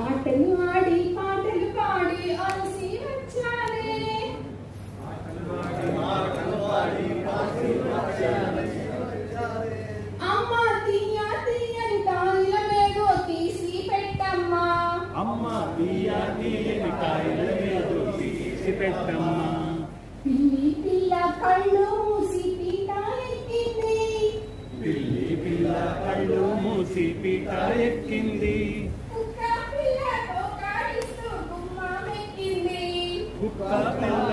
ఆటలు ఆడి పాటలు పాడి అలసి వచ్చానే అమ్మ తీయ తీయని కాయల మేదో తీసి పెట్టమ్మా అమ్మ తీయ తీయని కాయల మేదో తీసి పెట్టమ్మా పిల్లి పిల్ల కళ్ళు మూసి పీట ఎక్కింది పిల్లి పిల్ల కళ్ళు మూసి పీట ఎక్కింది కుక్క పిల్ల తోకాడిస్తూ గుమ్మ మెక్కింది కుక్క పిల్ల